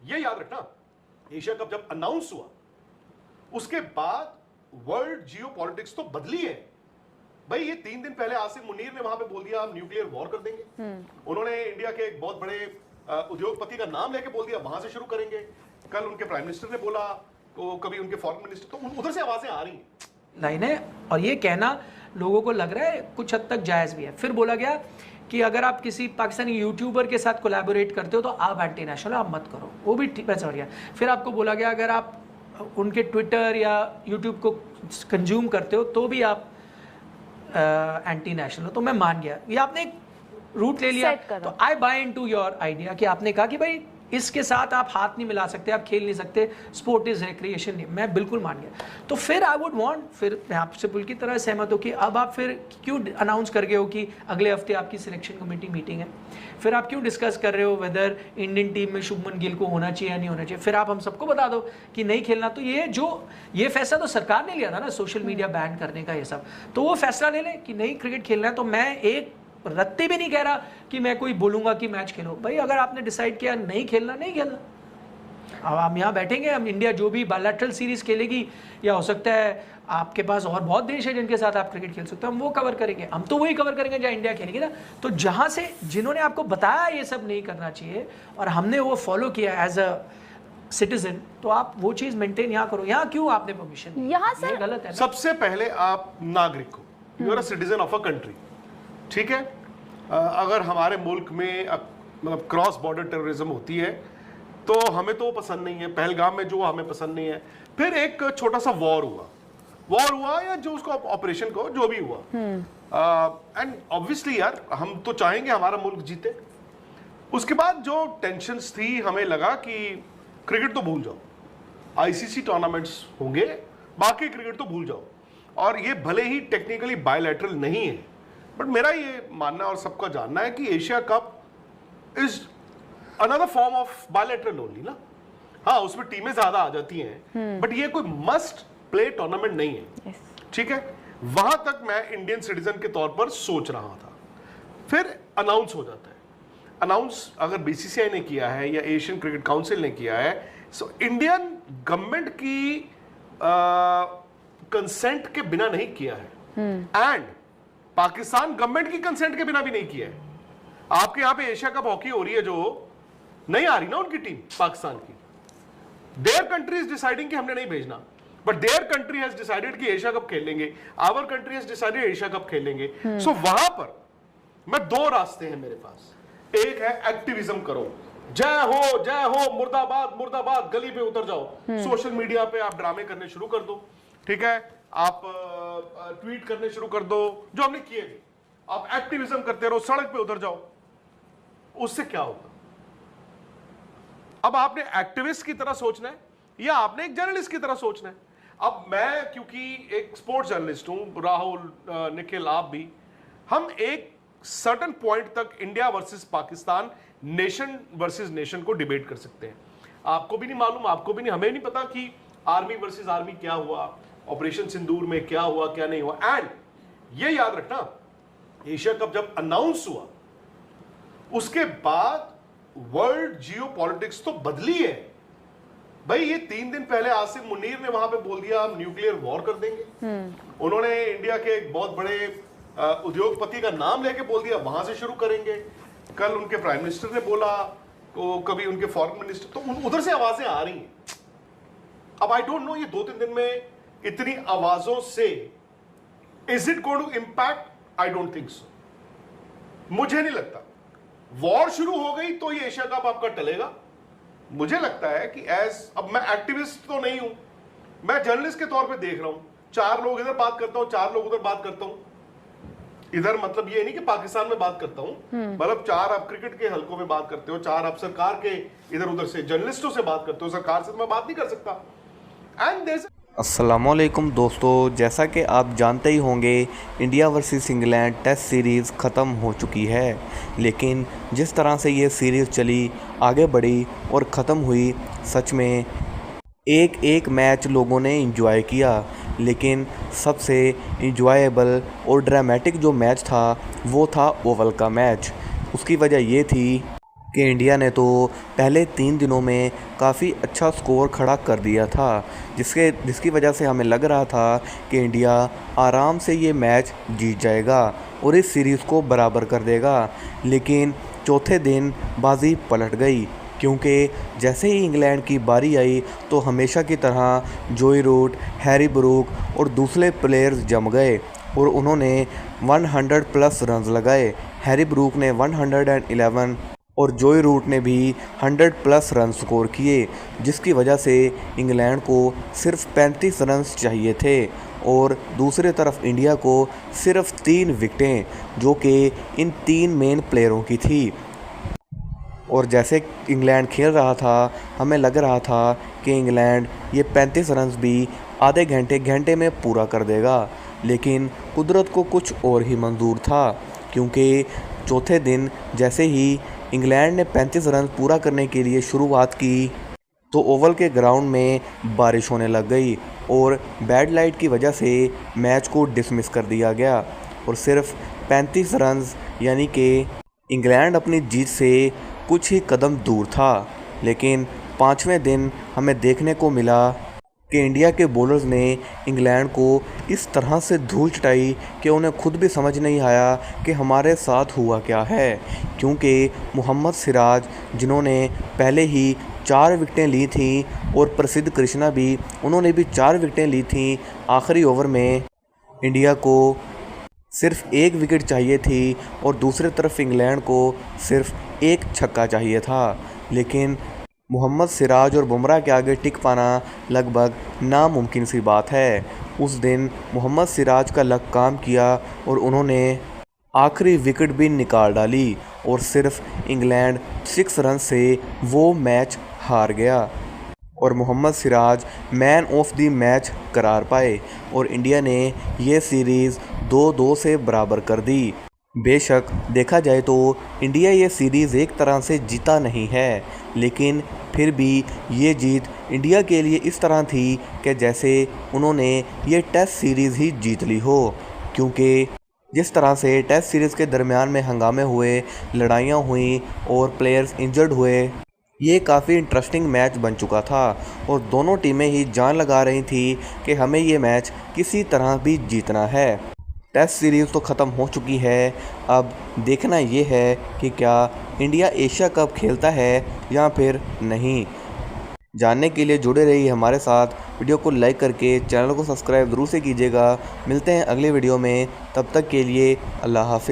ये याद रखना, एशिया कप जब अनाउंस हुआ उसके बाद वर्ल्ड जियो पॉलिटिक्स तो बदली है भाई। ये 3 दिन पहले आसिम मुनीर ने वहां पे बोल दिया हम न्यूक्लियर वॉर कर देंगे। उन्होंने इंडिया के एक बहुत बड़े उद्योगपति का नाम लेके बोल दिया वहां से शुरू करेंगे। कल उनके प्राइम मिनिस्टर ने बोला, तो कभी उनके फॉरेन मिनिस्टर, तो उधर से आवाजें आ रही हैं। लाइन है, और ये कहना लोगों को लग रहा है कुछ हद तक जायज़ भी है। फिर बोला गया कि अगर आप किसी पाकिस्तानी यूट्यूबर के साथ कोलैबोरेट करते हो तो आप एंटी नेशनल, आप मत करो, वो भी ठीक समझ गया। फिर आपको बोला गया अगर आप उनके ट्विटर या यूट्यूब को कंज्यूम करते हो तो भी आप एंटी नेशनल हो। तो मैं मान गया, ये आपने एक रूट ले लिया। तो आई बाय इनटू योर आइडिया कि आपने कहा कि भाई इसके साथ आप हाथ नहीं मिला सकते, आप खेल नहीं सकते, स्पोर्ट इज रिक्रिएशन नहीं। मैं बिल्कुल मान गया। तो फिर आई वुड वांट, फिर मैं आपसे पूरी तरह सहमत हूँ कि अब आप फिर क्यों अनाउंस कर गए हो कि अगले हफ्ते आपकी सिलेक्शन कमेटी मीटिंग है। फिर आप क्यों डिस्कस कर रहे हो वेदर इंडियन टीम में शुभमन गिल को होना चाहिए या नहीं होना चाहिए। फिर आप हम सबको बता दो कि नहीं खेलना। तो ये फैसला तो सरकार ने लिया था ना, सोशल मीडिया बैन करने का, ये सब। तो वो फैसला ले लें कि नहीं क्रिकेट खेलना है। तो मैं एक रत्ती भी नहीं कह रहा कि मैं कोई बोलूंगा कि मैच खेलो। भाई अगर आपने डिसाइड किया नहीं खेलना, नहीं खेलना। अब हम यहाँ बैठेंगे, हम इंडिया जो भी बायलैटरल सीरीज खेलेगी, या हो सकता है आपके पास और बहुत देश है जिनके साथ आप क्रिकेट खेल सकते हो, हम वो कवर करेंगे। हम तो वही कवर करेंगे जहाँ इंडिया खेलेगी ना। तो जहाँ से जिन्होंने आपको बताया ये सब नहीं करना चाहिए और हमने वो फॉलो किया एज अ सिटीजन, तो आप वो चीज मेंटेन यहाँ करो। यहाँ क्यों आपने परमिशन, यहाँ से गलत है। सबसे पहले आप नागरिक हो, you are a citizen of a country, ठीक है। अगर हमारे मुल्क में मतलब क्रॉस बॉर्डर टेररिज्म होती है तो हमें तो वो पसंद नहीं है। पहलगाम में जो हमें पसंद नहीं है। फिर एक छोटा सा वॉर हुआ या जो उसको ऑपरेशन को जो भी हुआ, एंड ऑब्वियसली यार हम तो चाहेंगे हमारा मुल्क जीते। उसके बाद जो टेंशन्स थी, हमें लगा कि क्रिकेट तो भूल जाओ, आईसीसी टूर्नामेंट्स होंगे, बाकी क्रिकेट तो भूल जाओ। और ये भले ही टेक्निकली बायलैटरल नहीं है, बट मेरा ये मानना और सबका जानना है कि Asia cup is another form of bilateral only ना। हाँ, उसमें टीमें ज्यादा आ जाती हैं, बट ये कोई मस्ट प्ले टूर्नामेंट नहीं है, ठीक है। वहां तक मैं इंडियन सिटीजन के तौर पर सोच रहा था। फिर अनाउंस हो जाता है। अनाउंस अगर बीसीसीआई ने किया है या एशियन क्रिकेट काउंसिल ने किया है, सो इंडियन गवर्नमेंट की कंसेंट के बिना नहीं किया है, एंड पाकिस्तान गवर्नमेंट की कंसेंट के बिना भी नहीं किया है। आपके यहां पे एशिया कप हॉकी हो रही है, जो नहीं आ रही ना उनकी टीम पाकिस्तान की, देयर कंट्री इज डिसाइडिंग कि हमने नहीं भेजना, but there country has decided कि एशिया कप खेलेंगे, our country has decided Asia cup खेलेंगे। सो वहां पर मैं 2 रास्ते हैं मेरे पास। एक है एक्टिविज्म करो, जय हो मुर्दाबाद मुर्दाबाद, गली पे उतर जाओ, सोशल मीडिया पे आप ड्रामे करने शुरू कर दो, ठीक है। आप ट्वीट करने शुरू कर दो, जो हमने किए थे। आप एक्टिविज्म करते रहो, सड़क पे उतर जाओ। उससे क्या होगा? अब आपने एक्टिविस्ट की तरह सोचना है या आपने एक जर्नलिस्ट की तरह सोचना है। अब मैं क्योंकि एक स्पोर्ट्स जर्नलिस्ट हूं, राहुल, निखिल, आप भी, हम एक सर्टेन पॉइंट तक India versus Pakistan, nation versus nation को डिबेट कर सकते हैं। आपको भी नहीं मालूम, आपको भी नहीं, हमें नहीं पता कि आर्मी वर्सेस आर्मी क्या हुआ, ऑपरेशन सिंदूर में क्या हुआ क्या नहीं हुआ। एंड ये याद रखना, एशिया कप जब अनाउंस हुआ उसके बाद वर्ल्ड जियो पॉलिटिक्स तो बदली है भाई। ये 3 दिन पहले आसिम मुनीर ने वहां पे बोल दिया हम न्यूक्लियर वॉर कर देंगे। उन्होंने इंडिया के एक बहुत बड़े उद्योगपति का नाम लेके बोल दिया वहां से शुरू करेंगे। कल उनके प्राइम मिनिस्टर ने बोला, तो कभी उनके फॉरेन मिनिस्टर, तो उधर से आवाजें आ रही हैं। अब आई डोंट नो ये 2-3 दिन में इतनी आवाजों से is it going to impact? I don't think so. मुझे नहीं लगता। वॉर शुरू हो गई तो ये एशिया कप आपका टलेगा। मुझे लगता है कि अब मैं एक्टिविस्ट तो नहीं हूं, मैं जर्नलिस्ट के तौर पे देख रहा हूं। 4 लोग इधर बात करता हूं, 4 लोग उधर बात करता हूं। इधर मतलब ये नहीं कि पाकिस्तान में बात करता हूं, मतलब 4 आप क्रिकेट के हलकों में बात करते हो, 4 आप सरकार के इधर उधर से जर्नलिस्टों से बात करते हो। सरकार से तो मैं बात नहीं कर सकता। एंड देयर अस्सलामुअलैकुम दोस्तों, जैसा कि आप जानते ही होंगे India versus England test series ख़त्म हो चुकी है। लेकिन जिस तरह से ये सीरीज़ चली, आगे बढ़ी और ख़त्म हुई, सच में एक मैच लोगों ने एंजॉय किया। लेकिन सबसे इंजॉयबल और ड्रामेटिक जो मैच था वो था ओवल का मैच। उसकी वजह ये थी कि इंडिया ने तो पहले 3 दिनों में काफ़ी अच्छा स्कोर खड़ा कर दिया था, जिसकी वजह से हमें लग रहा था कि इंडिया आराम से ये मैच जीत जाएगा और इस सीरीज़ को बराबर कर देगा। लेकिन चौथे दिन बाजी पलट गई, क्योंकि जैसे ही इंग्लैंड की बारी आई तो हमेशा की तरह जोई रूट, हैरी ब्रूक और दूसरे प्लेयर्स जम गए और उन्होंने 100 प्लस रन्स लगाए। हैरी ब्रूक ने 111 और जोई रूट ने भी 100 प्लस रन स्कोर किए, जिसकी वजह से इंग्लैंड को सिर्फ 35 रन्स चाहिए थे और दूसरी तरफ इंडिया को सिर्फ 3 विकेटें, जो कि इन 3 मेन प्लेयरों की थी। और जैसे इंग्लैंड खेल रहा था, हमें लग रहा था कि इंग्लैंड ये 35 रन्स भी आधे घंटे में पूरा कर देगा, लेकिन कुदरत को कुछ और ही मंजूर था, क्योंकि चौथे दिन जैसे ही इंग्लैंड ने 35 रन पूरा करने के लिए शुरुआत की तो ओवल के ग्राउंड में बारिश होने लग गई और बैड लाइट की वजह से मैच को डिसमिस कर दिया गया और सिर्फ 35 रन, यानी कि इंग्लैंड अपनी जीत से कुछ ही कदम दूर था। लेकिन 5वें दिन हमें देखने को मिला कि इंडिया के बॉलर्स ने इंग्लैंड को इस तरह से धूल चटाई कि उन्हें खुद भी समझ नहीं आया कि हमारे साथ हुआ क्या है, क्योंकि मोहम्मद सिराज, जिन्होंने पहले ही 4 विकेटें ली थीं, और प्रसिद्ध कृष्णा भी, उन्होंने भी 4 विकेटें ली थीं, आखिरी ओवर में इंडिया को सिर्फ 1 विकेट चाहिए थी और दूसरी तरफ इंग्लैंड को सिर्फ 1 छक्का चाहिए था। लेकिन मोहम्मद सिराज और बुमराह के आगे टिक पाना लगभग नामुमकिन सी बात है। उस दिन मोहम्मद सिराज का लक काम किया और उन्होंने आखिरी विकेट भी निकाल डाली और सिर्फ इंग्लैंड 6 रन से वो मैच हार गया और Mohammed Siraj man of the match करार पाए और इंडिया ने ये सीरीज़ 2-2 से बराबर कर दी। बेशक देखा जाए तो इंडिया ये सीरीज़ एक तरह से जीता नहीं है, लेकिन फिर भी ये जीत इंडिया के लिए इस तरह थी कि जैसे उन्होंने ये टेस्ट सीरीज़ ही जीत ली हो, क्योंकि जिस तरह से टेस्ट सीरीज़ के दरमियान में हंगामे हुए, लड़ाइयाँ हुई और प्लेयर्स इंजर्ड हुए, ये काफ़ी इंटरेस्टिंग मैच बन चुका था और दोनों टीमें ही जान लगा रही थी कि हमें ये मैच किसी तरह भी जीतना है। टेस्ट सीरीज़ तो ख़त्म हो चुकी है, अब देखना ये है कि क्या इंडिया एशिया कप खेलता है या फिर नहीं। जानने के लिए जुड़े रहिए हमारे साथ, वीडियो को लाइक करके चैनल को सब्सक्राइब ज़रूर से कीजिएगा। मिलते हैं अगले वीडियो में, तब तक के लिए अल्लाह हाफ़िज़।